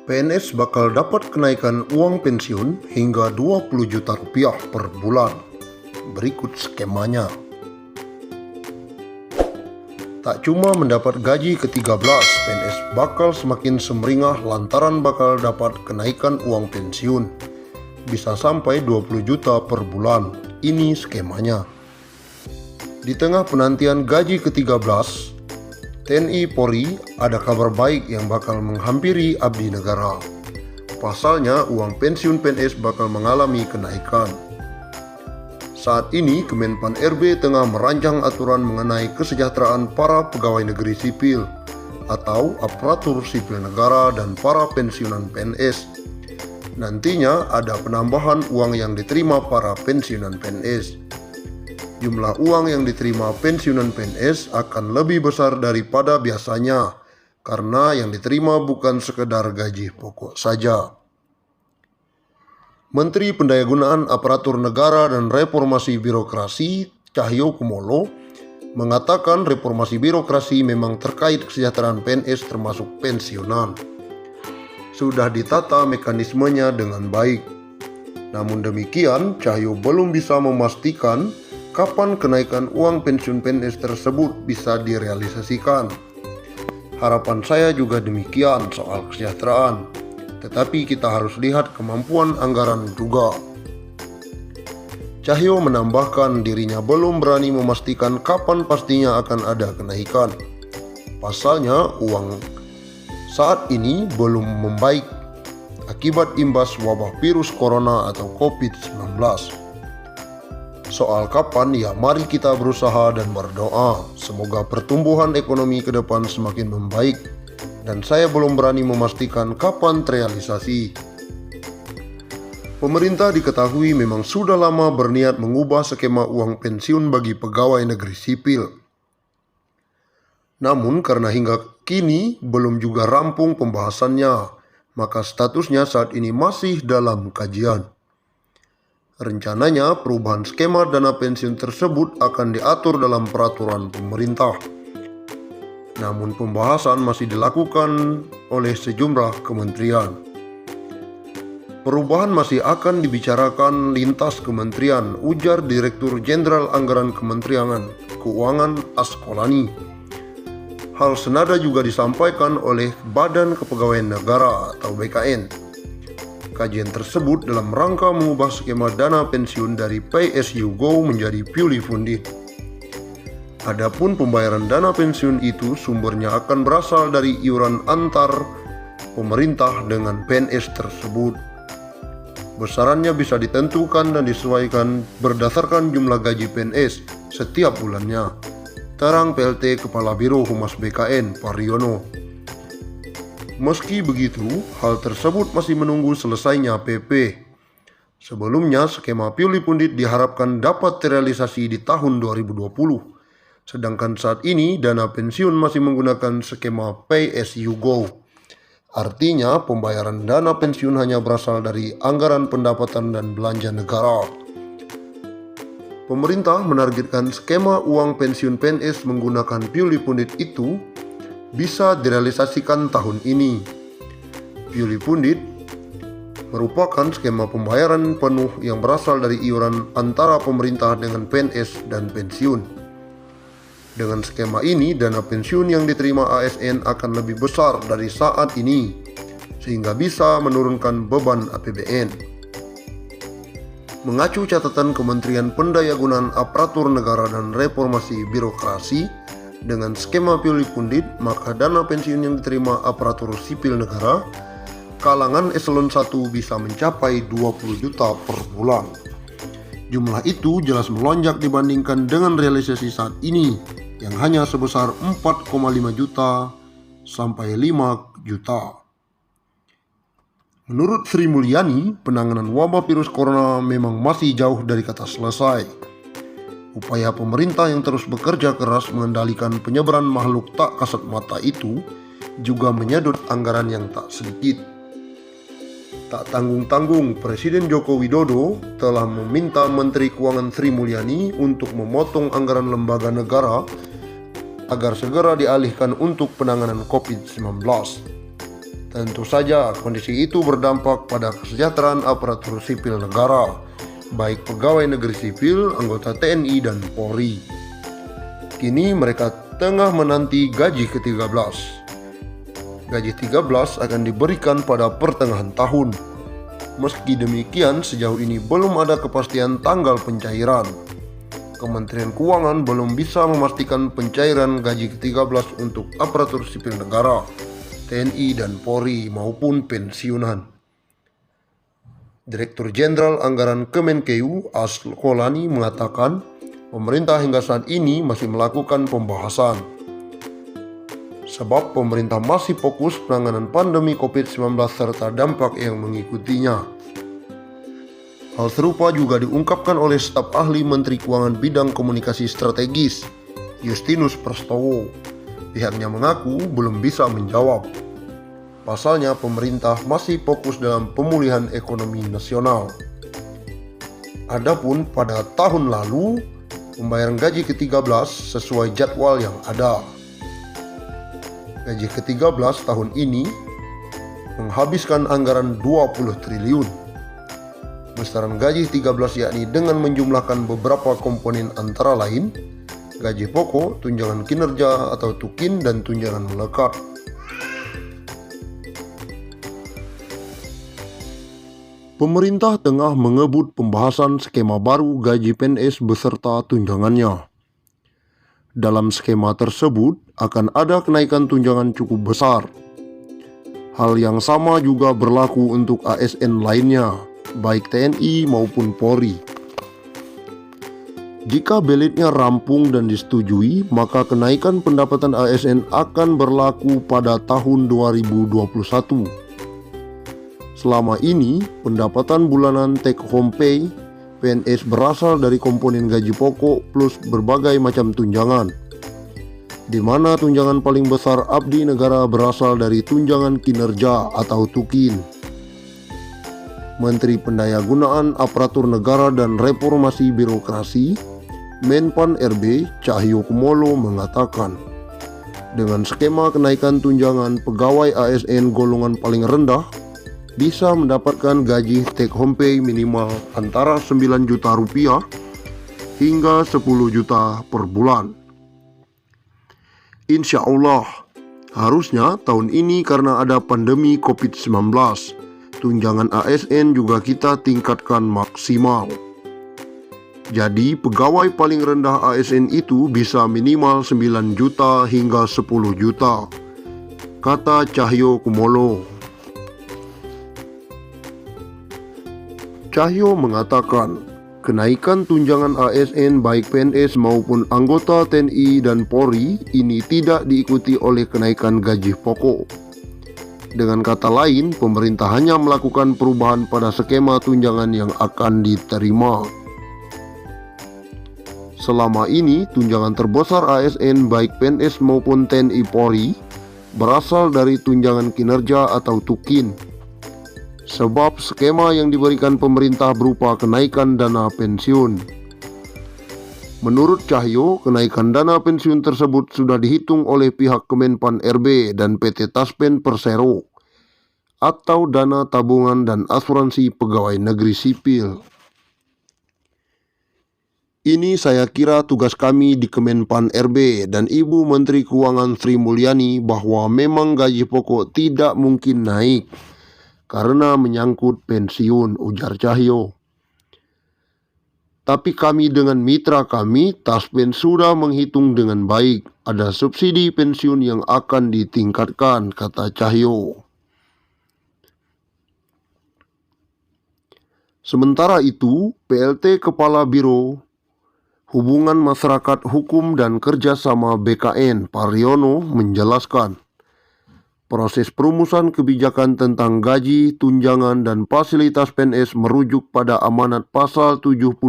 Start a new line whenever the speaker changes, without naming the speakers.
PNS bakal dapat kenaikan uang pensiun hingga 20 juta rupiah per bulan. Berikut skemanya. Tak cuma mendapat gaji ke-13, PNS bakal semakin semeringah lantaran bakal dapat kenaikan uang pensiun. Bisa sampai 20 juta per bulan. Ini skemanya. Di tengah penantian gaji ke-13, TNI Polri ada kabar baik yang bakal menghampiri abdi negara. Pasalnya, uang pensiun PNS bakal mengalami kenaikan. Saat ini, Kemenpan RB tengah merancang aturan mengenai kesejahteraan para pegawai negeri sipil atau aparatur sipil negara dan para pensiunan PNS. Nantinya ada penambahan uang yang diterima para pensiunan PNS. Jumlah uang yang diterima pensiunan PNS akan lebih besar daripada biasanya karena yang diterima bukan sekedar gaji pokok saja. Menteri Pendayagunaan Aparatur Negara dan Reformasi Birokrasi Cahyokumolo mengatakan reformasi birokrasi memang terkait kesejahteraan PNS termasuk pensiunan. Sudah ditata mekanismenya dengan baik. Namun demikian, Cahyo belum bisa memastikan kapan kenaikan uang pensiun PNS tersebut bisa direalisasikan. Harapan saya juga demikian soal kesejahteraan, tetapi kita harus lihat kemampuan anggaran juga. Cahyo menambahkan dirinya belum berani memastikan kapan pastinya akan ada kenaikan. Pasalnya uang saat ini belum membaik akibat imbas wabah virus corona atau COVID-19. Soal kapan, ya mari kita berusaha dan berdoa. Semoga pertumbuhan ekonomi ke depan semakin membaik dan saya belum berani memastikan kapan terrealisasi. Pemerintah diketahui memang sudah lama berniat mengubah skema uang pensiun bagi pegawai negeri sipil. Namun karena hingga kini belum juga rampung pembahasannya, maka statusnya saat ini masih dalam kajian. Rencananya perubahan skema dana pensiun tersebut akan diatur dalam peraturan pemerintah. Namun pembahasan masih dilakukan oleh sejumlah kementerian. Perubahan masih akan dibicarakan lintas kementerian, ujar Direktur Jenderal Anggaran Kementerian Keuangan Askolani. Hal senada juga disampaikan oleh Badan Kepegawaian Negara atau BKN. Kajian tersebut dalam rangka mengubah skema dana pensiun dari Pay as you go menjadi purely funded. Adapun pembayaran dana pensiun itu sumbernya akan berasal dari iuran antar pemerintah dengan PNS tersebut. Besarannya bisa ditentukan dan disesuaikan berdasarkan jumlah gaji PNS setiap bulannya. Terang PLT Kepala Biro Humas BKN Pariono. Meski begitu, hal tersebut masih menunggu selesainya PP. Sebelumnya, skema purely funded diharapkan dapat terrealisasi di tahun 2020. Sedangkan saat ini, dana pensiun masih menggunakan skema Pay as you go. Artinya, pembayaran dana pensiun hanya berasal dari anggaran pendapatan dan belanja negara. Pemerintah menargetkan skema uang pensiun PNS menggunakan purely funded itu bisa direalisasikan tahun ini. Purely funded merupakan skema pembayaran penuh yang berasal dari iuran antara pemerintah dengan PNS dan pensiun. Dengan skema ini, dana pensiun yang diterima ASN akan lebih besar dari saat ini, sehingga bisa menurunkan beban APBN. Mengacu catatan Kementerian Pendayagunaan Aparatur Negara dan Reformasi Birokrasi, dengan skema purely funded, maka dana pensiun yang diterima aparatur sipil negara kalangan eselon 1 bisa mencapai 20 juta per bulan. Jumlah itu jelas melonjak dibandingkan dengan realisasi saat ini yang hanya sebesar 4,5 juta sampai 5 juta. Menurut Sri Mulyani, penanganan wabah virus corona memang masih jauh dari kata selesai. Upaya pemerintah yang terus bekerja keras mengendalikan penyebaran makhluk tak kasat mata itu juga menyedot anggaran yang tak sedikit. Tak tanggung-tanggung, Presiden Joko Widodo telah meminta Menteri Keuangan Sri Mulyani untuk memotong anggaran lembaga negara agar segera dialihkan untuk penanganan COVID-19. Tentu saja kondisi itu berdampak pada kesejahteraan aparatur sipil negara, baik pegawai negeri sipil, anggota TNI, dan Polri. Kini mereka tengah menanti gaji ke-13. Gaji 13 akan diberikan pada pertengahan tahun. Meski demikian, sejauh ini belum ada kepastian tanggal pencairan. Kementerian Keuangan belum bisa memastikan pencairan gaji ke-13 untuk aparatur sipil negara, TNI dan Polri maupun pensiunan. Direktur Jenderal Anggaran Kemenkeu Askolani mengatakan pemerintah hingga saat ini masih melakukan pembahasan. Sebab pemerintah masih fokus penanganan pandemi COVID-19 serta dampak yang mengikutinya. Hal serupa juga diungkapkan oleh staf ahli Menteri Keuangan bidang komunikasi strategis, Justinus Prastowo. Pihaknya mengaku belum bisa menjawab. Pasalnya pemerintah masih fokus dalam pemulihan ekonomi nasional. Adapun pada tahun lalu, pembayaran gaji ke-13 sesuai jadwal yang ada. Gaji ke-13 tahun ini menghabiskan anggaran 20 triliun. Besaran gaji 13 yakni dengan menjumlahkan beberapa komponen antara lain gaji pokok, tunjangan kinerja atau tukin, dan tunjangan melekat. Pemerintah tengah mengebut pembahasan skema baru gaji PNS beserta tunjangannya. Dalam skema tersebut akan ada kenaikan tunjangan cukup besar. Hal yang sama juga berlaku untuk ASN lainnya, baik TNI maupun Polri. Jika belitnya rampung dan disetujui, maka kenaikan pendapatan ASN akan berlaku pada tahun 2021. Selama ini, pendapatan bulanan take home pay PNS berasal dari komponen gaji pokok plus berbagai macam tunjangan, di mana tunjangan paling besar abdi negara berasal dari tunjangan kinerja atau tukin. Menteri Pendayagunaan Aparatur Negara dan Reformasi Birokrasi Menpan RB Cahyokumolo mengatakan, dengan skema kenaikan tunjangan pegawai ASN golongan paling rendah bisa mendapatkan gaji take home pay minimal antara 9 juta rupiah hingga 10 juta per bulan. Insya Allah, harusnya tahun ini karena ada pandemi COVID-19, tunjangan ASN juga kita tingkatkan maksimal. Jadi pegawai paling rendah ASN itu bisa minimal 9 juta hingga 10 juta, kata Cahyokumolo. Cahyo mengatakan, kenaikan tunjangan ASN baik PNS maupun anggota TNI dan Polri ini tidak diikuti oleh kenaikan gaji pokok. Dengan kata lain, pemerintah hanya melakukan perubahan pada skema tunjangan yang akan diterima. Selama ini, tunjangan terbesar ASN baik PNS maupun TNI Polri berasal dari tunjangan kinerja atau tukin. Sebab skema yang diberikan pemerintah berupa kenaikan dana pensiun. Menurut Cahyo, kenaikan dana pensiun tersebut sudah dihitung oleh pihak Kemenpan RB dan PT Taspen Persero atau dana tabungan dan asuransi pegawai negeri sipil. Ini saya kira tugas kami di Kemenpan RB dan Ibu Menteri Keuangan Sri Mulyani bahwa memang gaji pokok tidak mungkin naik karena menyangkut pensiun, ujar Cahyo. Tapi kami dengan mitra kami, Taspen sudah menghitung dengan baik. Ada subsidi pensiun yang akan ditingkatkan, kata Cahyo. Sementara itu, PLT Kepala Biro Hubungan Masyarakat Hukum dan Kerjasama BKN Pariono menjelaskan, proses perumusan kebijakan tentang gaji, tunjangan, dan fasilitas PNS merujuk pada amanat pasal 79